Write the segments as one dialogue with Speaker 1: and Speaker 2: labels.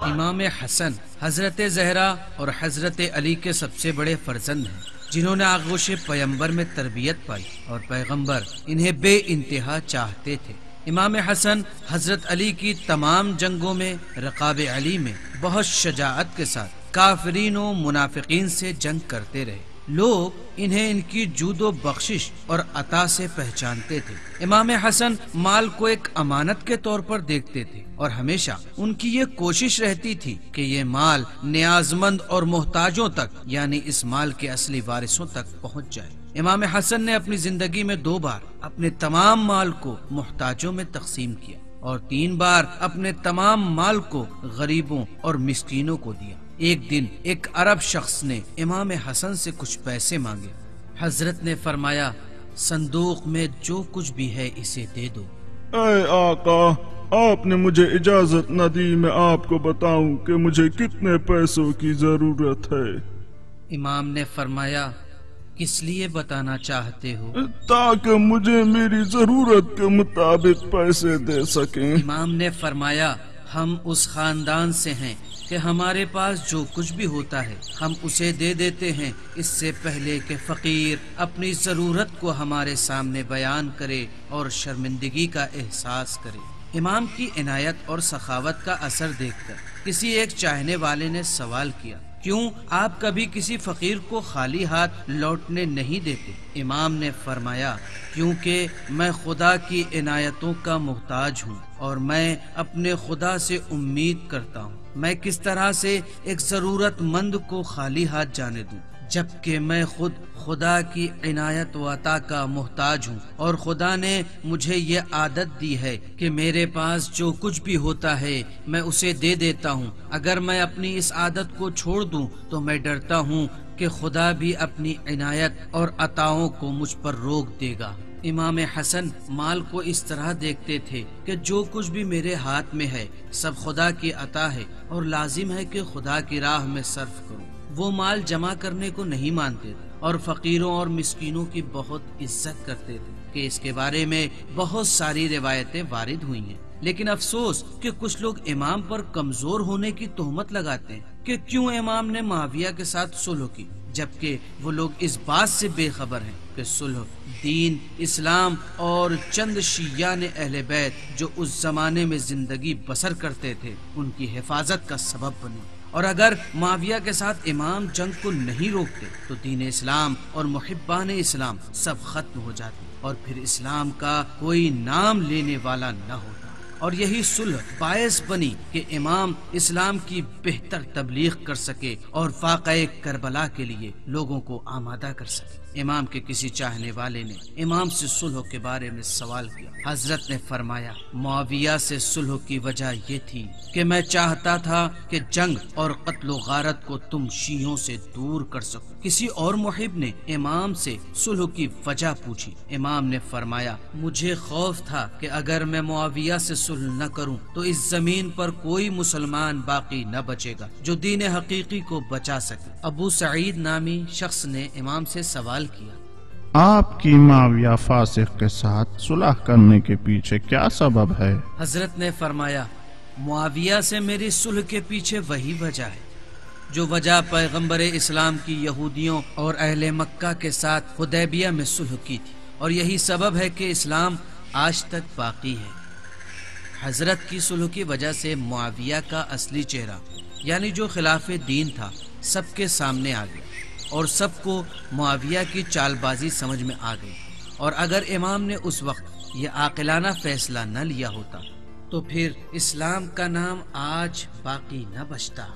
Speaker 1: امام حسن حضرت زہرا اور حضرت علی کے سب سے بڑے فرزند ہیں، جنہوں نے آغوش پیغمبر میں تربیت پائی اور پیغمبر انہیں بے انتہا چاہتے تھے۔ امام حسن حضرت علی کی تمام جنگوں میں رقاب علی میں بہت شجاعت کے ساتھ کافرین و منافقین سے جنگ کرتے رہے۔ لوگ انہیں ان کی جود و بخشش اور عطا سے پہچانتے تھے۔ امام حسن مال کو ایک امانت کے طور پر دیکھتے تھے اور ہمیشہ ان کی یہ کوشش رہتی تھی کہ یہ مال نیاز مند اور محتاجوں تک یعنی اس مال کے اصلی وارثوں تک پہنچ جائے۔ امام حسن نے اپنی زندگی میں 2 بار اپنے تمام مال کو محتاجوں میں تقسیم کیا اور 3 بار اپنے تمام مال کو غریبوں اور مسکینوں کو دیا۔ ایک دن ایک عرب شخص نے امام حسن سے کچھ پیسے مانگے۔ حضرت نے فرمایا، صندوق میں جو کچھ بھی ہے اسے دے دو۔
Speaker 2: اے آقا، آپ نے مجھے اجازت نہ دی میں آپ کو بتاؤں کہ مجھے کتنے پیسوں کی ضرورت ہے۔
Speaker 1: امام نے فرمایا، کس لیے بتانا چاہتے ہو؟
Speaker 2: تاکہ مجھے میری ضرورت کے مطابق پیسے دے سکیں۔
Speaker 1: امام نے فرمایا، ہم اس خاندان سے ہیں کہ ہمارے پاس جو کچھ بھی ہوتا ہے ہم اسے دے دیتے ہیں، اس سے پہلے کہ فقیر اپنی ضرورت کو ہمارے سامنے بیان کرے اور شرمندگی کا احساس کرے۔ امام کی عنایت اور سخاوت کا اثر دیکھ کر کسی ایک چاہنے والے نے سوال کیا، کیوں آپ کبھی کسی فقیر کو خالی ہاتھ لوٹنے نہیں دیتے؟ امام نے فرمایا، کیونکہ میں خدا کی عنایتوں کا محتاج ہوں اور میں اپنے خدا سے امید کرتا ہوں۔ میں کس طرح سے ایک ضرورت مند کو خالی ہاتھ جانے دوں، جبکہ میں خود خدا کی عنایت و عطا کا محتاج ہوں، اور خدا نے مجھے یہ عادت دی ہے کہ میرے پاس جو کچھ بھی ہوتا ہے میں اسے دے دیتا ہوں۔ اگر میں اپنی اس عادت کو چھوڑ دوں تو میں ڈرتا ہوں کہ خدا بھی اپنی عنایت اور عطاؤں کو مجھ پر روک دے گا۔ امام حسن مال کو اس طرح دیکھتے تھے کہ جو کچھ بھی میرے ہاتھ میں ہے سب خدا کی عطا ہے اور لازم ہے کہ خدا کی راہ میں صرف کروں۔ وہ مال جمع کرنے کو نہیں مانتے تھے اور فقیروں اور مسکینوں کی بہت عزت کرتے تھے کہ اس کے بارے میں بہت ساری روایتیں وارد ہوئی ہیں۔ لیکن افسوس کہ کچھ لوگ امام پر کمزور ہونے کی تہمت لگاتے ہیں کہ کیوں امام نے معاویہ کے ساتھ صلح کی، جبکہ وہ لوگ اس بات سے بے خبر ہیں کہ صلح دین، اسلام اور چند شیعان اہل بیت جو اس زمانے میں زندگی بسر کرتے تھے ان کی حفاظت کا سبب بنی، اور اگر معاویہ کے ساتھ امام جنگ کو نہیں روکتے تو دین اسلام اور محبان اسلام سب ختم ہو جاتے اور پھر اسلام کا کوئی نام لینے والا نہ ہوتا۔ اور یہی صلح باعث بنی کہ امام اسلام کی بہتر تبلیغ کر سکے اور واقعہ کربلا کے لیے لوگوں کو آمادہ کر سکے۔ امام کے کسی چاہنے والے نے امام سے صلح کے بارے میں سوال کیا۔ حضرت نے فرمایا، معاویہ سے صلح کی وجہ یہ تھی کہ میں چاہتا تھا کہ جنگ اور قتل و غارت کو تم شیعوں سے دور کر سکو۔ کسی اور محب نے امام سے صلح کی وجہ پوچھی۔ امام نے فرمایا، مجھے خوف تھا کہ اگر میں معاویہ سے صلح نہ کروں تو اس زمین پر کوئی مسلمان باقی نہ بچے گا جو دین حقیقی کو بچا سکے۔ ابو سعید نامی شخص نے امام سے سوال کیا،
Speaker 2: آپ کی معاویہ فاسق کے ساتھ صلح کرنے کے پیچھے کیا سبب ہے؟
Speaker 1: حضرت نے فرمایا، معاویہ سے میری صلح کے پیچھے وہی وجہ ہے جو وجہ پیغمبر اسلام کی یہودیوں اور اہل مکہ کے ساتھ حدیبیہ میں صلح کی تھی، اور یہی سبب ہے کہ اسلام آج تک باقی ہے۔ حضرت کی صلح کی وجہ سے معاویہ کا اصلی چہرہ یعنی جو خلاف دین تھا سب کے سامنے آ گیا اور سب کو معاویہ کی چال بازی سمجھ میں آ گئی، اور اگر امام نے اس وقت یہ عاقلانہ فیصلہ نہ لیا ہوتا تو پھر اسلام کا نام آج باقی نہ بچتا۔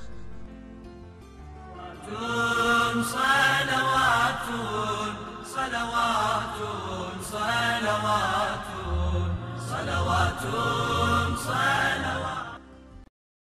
Speaker 1: صلوات